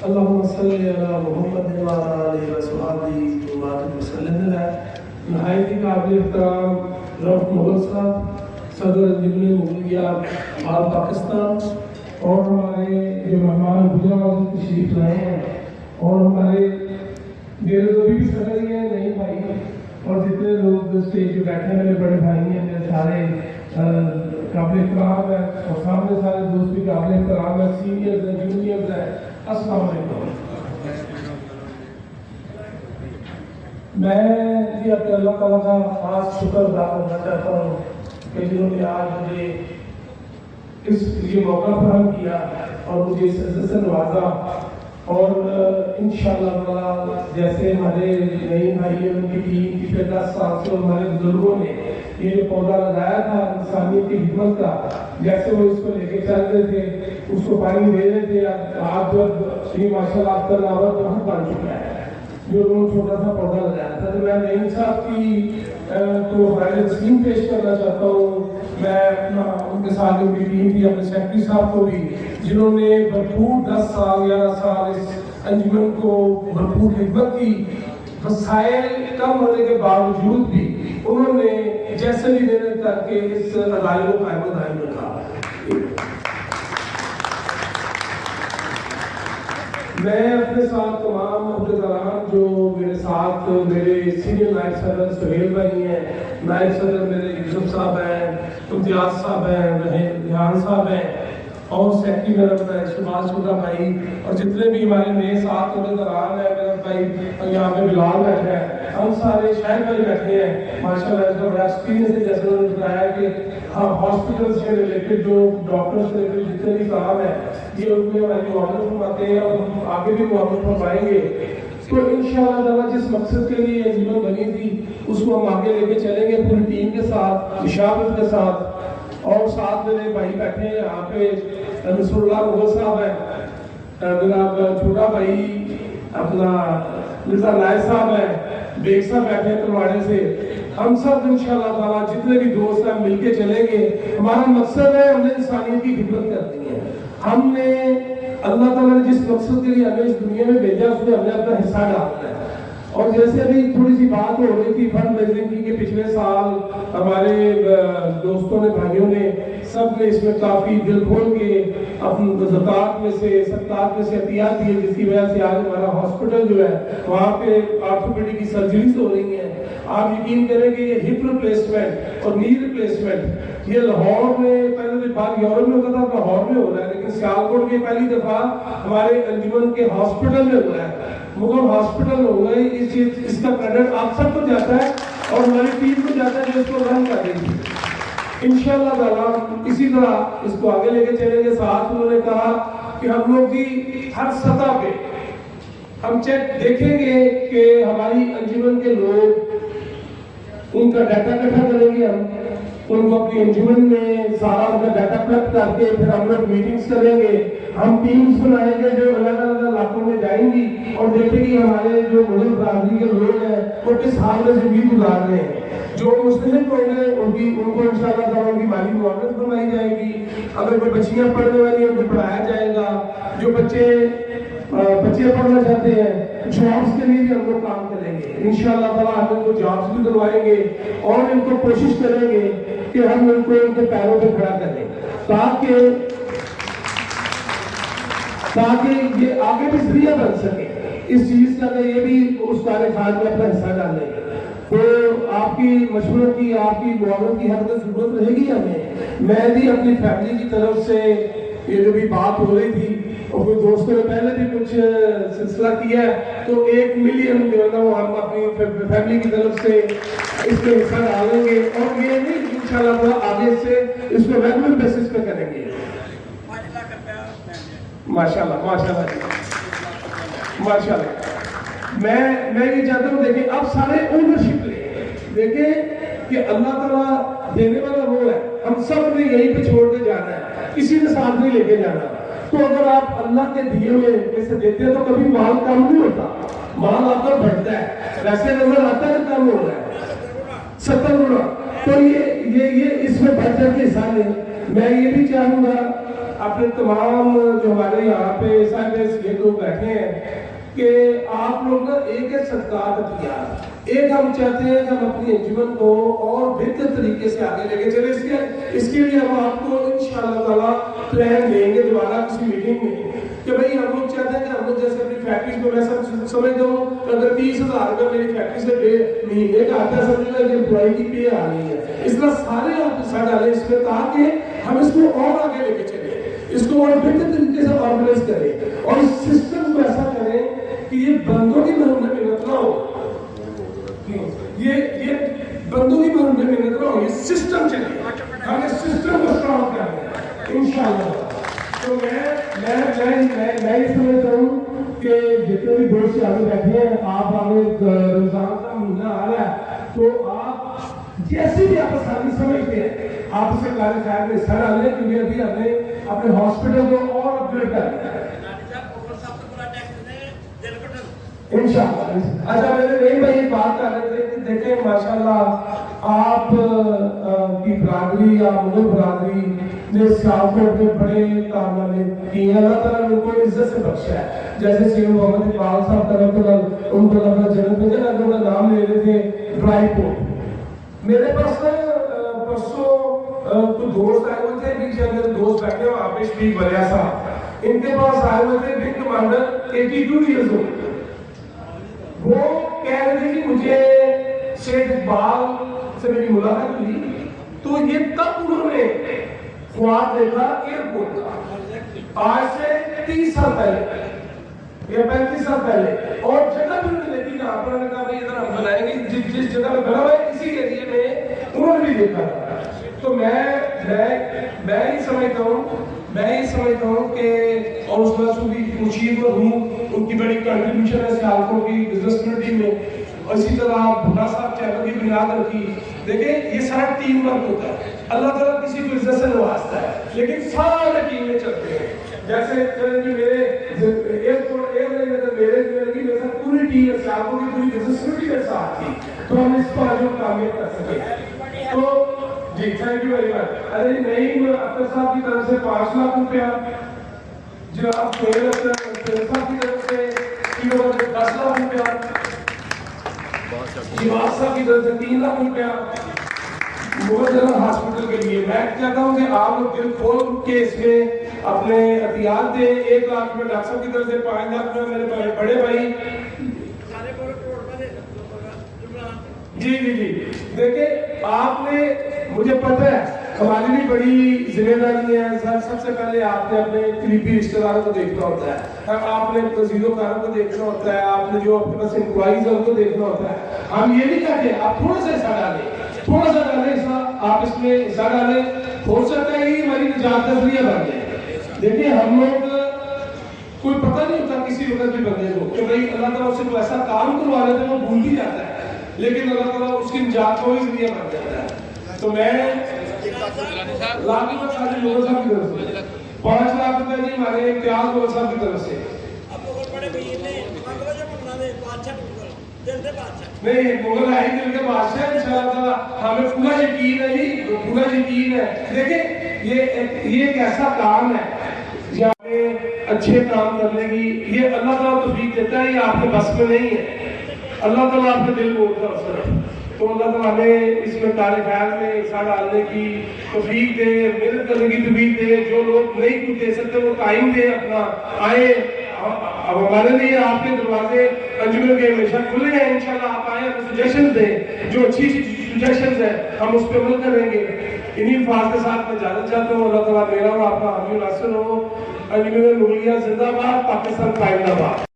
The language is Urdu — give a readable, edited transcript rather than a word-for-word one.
اللهم صل على محمد وعلى آله وصحبه وبارك وسلم. نہایت ہی قابل احترام رفت مغل صاحب صدر انجمن مغلیہ آل پاکستان اور ہمارے جو مہمان بزرگ تشریف لائے ہیں اور ہمارے بیرودی بھی صدر ہیں نئی بھائی اور جتنے لوگ اسٹیج پہ بیٹھے ہیں میرے بڑے بھائی ہیں میرے سارے قابل احترام ہیں اور سامنے سارے دوست بھی قابل احترام ہیں سینئرز ہیں جونیئرز ہیں. السلام علیکم. میں جی اپنے اللہ تعالیٰ کا خاص شکر ادا کرنا چاہتا ہوں کہ جنہوں نے آج مجھے اس یہ موقع فراہم کیا اور مجھے اس عزت سے نوازا اور انشاءاللہ تعالیٰ جیسے ہمارے نئی بھائی ان کی ٹیم پچھلے 10 سال سے ہمارے بزرگوں نے یہ جو پودا لگایا تھا انسانیت کی خدمت کا جیسے وہ اس کو لے کے چل رہے تھے اس کو پانی دے رہے تھے آج جب یہ ماشاءاللہ آپ کا ناور بہت بن چکا ہے جو انہوں نے چھوٹا سا پودا لگایا تھا. تو میں نعیم صاحب کی کو خیر تسلیم پیش کرنا چاہتا ہوں. میں ان کے ساتھ ان کی ٹیم تھی اپنے سیکرٹری صاحب کو بھی جنہوں نے بھرپور 10 سال 11 سال اس انجمن کو بھرپور خدمت کی. وسائل کم ہونے کے باوجود بھی انہوں نے جیسے بھی محنت کر کے اس ادارے کو قائم و دائم رکھا. میں اپنے ساتھ تمام عہدیداران جو میرے ساتھ میرے سینئر نائب صدر سہیل بھائی ہیں, نائب صدر میرے یوسف صاحب ہیں, امتیاز صاحب ہیں, ریحان صاحب ہیں اور سیکٹری میرا شباز شدہ بھائی اور جتنے بھی ہمارے نئے ساتھ عہدیداران ہیں میرا بھائی اور یہاں پہ بلال بیٹھے ہیں, ہم سارے شہر بھائی بیٹھے ہیں. ماشاءاللہ اس کا بڑا ایکسپیرینس ہے جیسے انہوں نے بتایا کہ ہاسپٹل سے ریلیٹڈ جو ڈاکٹر سے ریلیٹڈ جتنے بھی کام ہیں یہ ان میں ہماری معاونت فرماتے ہیں اور ہم آگے بھی معاونت فرمائیں گے. تو انشاءاللہ تعالیٰ جس مقصد کے لیے یہ انجمن بنی تھی اس کو ہم آگے لے کے چلیں گے پوری ٹیم کے ساتھ, مشاورت کے ساتھ. اور ساتھ میرے بھائی بیٹھے ہیں یہاں پہ نصر اللہ مغل صاحب ہیں, جناب چھوٹا بھائی اپنا مرزا نائب صاحب ہیں, بیگ صاحب بیٹھے ہیں تلواڑے سے. ہم سب انشاءاللہ تعالیٰ جتنے بھی دوست ہیں مل کے چلیں گے. ہمارا مقصد ہے ہم نے انسانیت کی خدمت کرنی ہے. ہم نے اللہ تعالیٰ نے جس مقصد کے لیے ہمیں اس دنیا میں بھیجا اس میں ہم نے اپنا حصہ ڈالنا ہے. اور جیسے ابھی تھوڑی سی بات ہو رہی تھی فنڈ ریزنگ کی کہ پچھلے سال ہمارے دوستوں نے بھائیوں نے سب نے اس میں کافی دل کھول کے اپنے زکوٰۃ میں سے صدقات میں سے عطیات دیے جس کی وجہ سے آج ہمارا ہاسپٹل جو ہے وہاں پہ آرتھوپیڈک کی سرجریز ہو رہی ہیں. آپ یقین کریں کہ یہ ہپ ریپلیسمنٹ اور نی ریپلیسمنٹ یہ لاہور میں پہلے تو بات یورپ میں ہوتا تھا لاہور میں ہو رہا ہے لیکن سیالکوٹ میں پہلی دفعہ ہمارے انجمن کے ہاسپٹل میں ہو رہا ہے. مغل ہاسپٹل ہو گئے. اس کا کریڈٹ آپ سب کو جاتا ہے اور ہماری ٹیم کو جاتا ہے جو اس کو رن کر رہی ہے. انشاءاللہ تعالیٰ اسی طرح اس کو آگے لے کے چلیں گے. ساتھ انہوں نے کہا کہ ہم لوگ بھی ہر سطح پہ ہم چیک دیکھیں گے کہ ہماری انجمن کے لوگ ان کا ڈیٹا اکٹھا کریں گے. ہم ان کو اپنی انجمن میں سارا ان کا ڈیٹا کلیکٹ کر کے پھر ہم لوگ میٹنگز کریں گے. ہم ٹیمز بنائیں گے جو الگ الگ علاقوں میں جائیں گی اور دیکھیں گے ہمارے جو مغل برادری کے لوگ ہیں وہ کس حال میں زندگی گزار رہے ہیں. جو مستحق ہوں گے ان کو انشاءاللہ تعالیٰ ان کی مالی معاونت فرمائی جائے گی. اگر کوئی بچیاں پڑھنے والی ہیں ان کو پڑھایا جائے گا. جو بچے پڑھنا چاہتے ہیں جابس کے لیے بھی ہم لوگ کام کریں گے. انشاءاللہ تعالیٰ ہم ان کو جابس بھی دلوائیں گے اور ان کو کوشش کریں گے کہ ہم ان کو ان کے پیروں پہ کھڑا کریں تاکہ یہ آگے بھی ذریعہ بن سکے اس چیز کا کہ یہ بھی اس کارخان میں اپنا حصہ ڈالیں گے. تو آپ کی مشورت کی آپ کی معاونت کی ہر ضرورت رہے گی ہمیں. میں بھی اپنی فیملی کی طرف سے یہ جو بھی بات ہو رہی تھی اور کوئی دوستوں نے پہلے بھی کچھ سلسلہ کیا ہے تو 1 ملین جو ہے نا وہ ہم اپنی فیملی کی طرف سے اس میں حصہ ڈالیں گے. اور یہ نہیں انشاءاللہ آگے سے اس کو ریگولر بیسس پہ کریں گے. ماشاءاللہ ماشاءاللہ ماشاءاللہ. میں یہ چاہتا ہوں دیکھیں اب سارے اونرشپ لیں. دیکھیں کہ اللہ تعالیٰ دینے والا وہ ہے. ہم سب نے یہیں پہ چھوڑ کے جانا ہے, کسی نے ساتھ نہیں لے کے جانا. تو اگر آپ اللہ کے دیے ہوئے پیسے دیتے ہیں تو کبھی مال کم نہیں ہوتا, مال آپ کا بڑھتا ہے. ویسے نظر آتا ہے کم ہو رہا ہے 70 گنا. تو یہ اس میں بڑھ چڑھ کے حصہ لیں. میں یہ بھی چاہوں گا اپنے تمام جو ہمارے یہاں پہ صاحب یہ لوگ بیٹھے ہیں کہ آپ لوگ نا ایک صدقات ہتھیار، ایک ہم چاہتے ہیں کہ ہم اپنی انجمن کو اور بہتر طریقے سے آگے لے کے چلے. اس کے لیے ہم آپ کو انشاءاللہ تعالیٰ پلان دیں گے دوبارہ کسی میٹنگ میں کہ بھئی ہم لوگ چاہتے ہیں کہ ہم لوگ جیسے اپنی فیکٹریز میں میں سمجھتا ہوں اگر 30,000 روپے میری فیکٹری سے مہینے کا آتا ہے سمجھ لیں کہ امپلائی کی پے آ رہی ہے، اس طرح سارے آپ حصہ ڈالیں اس میں تاکہ ہم اس کو اور آگے لے کے چلیں، اس کو اور بہتر طریقے سے آرگنائز کریں اور اس سسٹم کو ایسا کریں کہ یہ بندوں کی محنت نہ ہو، یہ بندوں کی محنت نہ ہو، یہ سسٹم چلے، ہم اس سسٹم کو اسٹرانگ کر رہے ہیں انشاءاللہ. تو میں یہ سمجھتا ہوں کہ جتنے بھی دوست سے آگے بیٹھے ہیں، آپ آگے رمضان کا مہینہ آ رہا ہے تو آپ جیسے بھی آپ آسانی سمجھتے ہیں آپ اسے کار خیر میں حصہ ڈالیں، کیونکہ ابھی ہم نے اپنے ہاسپٹل کو اور اپگریڈ کرنا ہے انشاءاللہ. اچھا میں نے یہ بات کر رہے تھے کہ دیکھیں ماشاءاللہ آپ کی برادری یا مغل برادری نے سیالکوٹ میں بڑے کارنامے کیے ہیں، اللہ تعالیٰ نے ان کو عزت سے بخشا ہے. جیسے سید محمد اقبال صاحب طرف ان کو اللہ جنت میں جنت ان کا نام لے رہے تھے ڈرائی پورٹ. میرے پاس پرسوں کچھ دوست آئے ہوئے تھے، پیچھے میرے دوست بیٹھے ہیں آپ شفیق بریا صاحب، ان کے پاس آئے ہوئے تھے بگ کمانڈر 82 ایئرز اولڈ. وہ کہہ رہے تھے کہ مجھے سید اقبال سے میری ملاقات ہوئی تو یہ تب انہوں نے خواب دیکھا ایئرپورٹ کا آج سے 30 سال پہلے یا 35 سال پہلے، اور جگہ بھی انہوں نے دیکھی کہاں پر، انہوں نے کہا ادھر ہم بنائیں گے جس جگہ میں بنا ہوا ہے اسی ایریے میں انہوں نے بھی دیکھا. تو میں یہ سمجھتا ہوں کہ اور اس وقت صوفی مشیر اور ہوں ان کی بڑی کنٹریبیوشن ہے سیالکوٹ کی بزنس کمیونٹی میں، اور اسی طرح بھٹا صاحب چینل کی بنیاد رکھی. دیکھیں یہ سارا ٹیم ورک ہوتا ہے، اللہ تعالیٰ کسی کو عزت سے نوازتا ہے لیکن سارے ٹیم میں چلتے ہیں. جیسے میرے ساتھ پوری ٹیم ہے سیالکوٹ کی پوری بزنس کمیونٹی کے ساتھ تھی تو ہم اس پر جو کامیاب کر سکے. تو جی تھینک یو ویری مچ. ارے نعیم اختر صاحب کی طرف سے 5 لاکھ روپیہ، جناب سہیل اختر صاحب کی طرف سے 10 لاکھ روپیہ، جواز صاحب کی طرف سے 3 لاکھ روپیہ مغل جنرل ہاسپٹل کے لیے. میں چاہتا ہوں کہ آپ لوگ دل کھول کے اس میں اپنے احتیاط دیں. 1 لاکھ روپیہ ڈاکٹر صاحب کی طرف سے، 5 لاکھ روپیہ میرے بڑے بھائی. جی دیکھیں آپ نے، مجھے پتہ ہے ہماری بھی بڑی ذمہ داری ہے. سب سے پہلے آپ نے اپنے قریبی رشتہ داروں کو دیکھنا ہوتا ہے، آپ نے تزیدوں کاروں کو دیکھنا ہوتا ہے، آپ نے جو اپنے پاس امپلائیز ہیں ان کو دیکھنا ہوتا ہے. ہم یہ نہیں کہتے آپ تھوڑا سا حصہ ڈالیں حصہ، آپ اس میں حصہ ڈالیں، ہو سکتا ہے یہ ہماری نجات کا ذریعہ بن جائے. دیکھیں ہم لوگ کوئی پتہ نہیں ہوتا کسی وقت بھی بندے کو کہ بھائی اللہ تعالیٰ سے کوئی ایسا کام کروا لیتے ہیں وہ بھول بھی جاتا ہے، لیکن اللہ تعالیٰ اس کی نجات کو ہی ذریعہ بن جاتا ہے. تو میں لاکھ روپے سارے لوگوں صاحب کی طرف سے 5 لاکھ روپے جی ہمارے امتیاز لوگ صاحب کی طرف سے. نہیں مغل ہے دل کے بادشاہ انشاءاللہ تعالیٰ، ہمیں پورا یقین ہے جی، پورا یقین ہے. دیکھیں یہ ایک ایسا کام ہے جہاں اچھے کام کرنے کی یہ اللہ تعالیٰ توفیق دیتا ہے، یہ آپ کے بس میں نہیں ہے. اللہ تعالیٰ آپ کے دل کو ہوتا ہے اس طرف. تو اللہ تعالیٰ ہمیں اس میں کار خیر میں حصہ ڈالنے کی توفیق دے، محنت کرنے کی توفیق دے. جو لوگ نہیں کچھ دے سکتے وہ ٹائم دے اپنا آئے. اب ہمارے لیے آپ کے دروازے انجمن کے ہمیشہ کھلے ہیں. انشاءاللہ آپ آئیں، ہمیں سجیشنز دیں، جو اچھی سجیشنز ہیں ہم اس پہ عمل کریں گے. انہی الفاظ کے ساتھ میں جانا چاہتا ہوں. اللہ تعالیٰ میرا اور آپ کا حامی و ناصر ہو. انجمن نوریہ زندہ باد، پاکستان قائم آباد.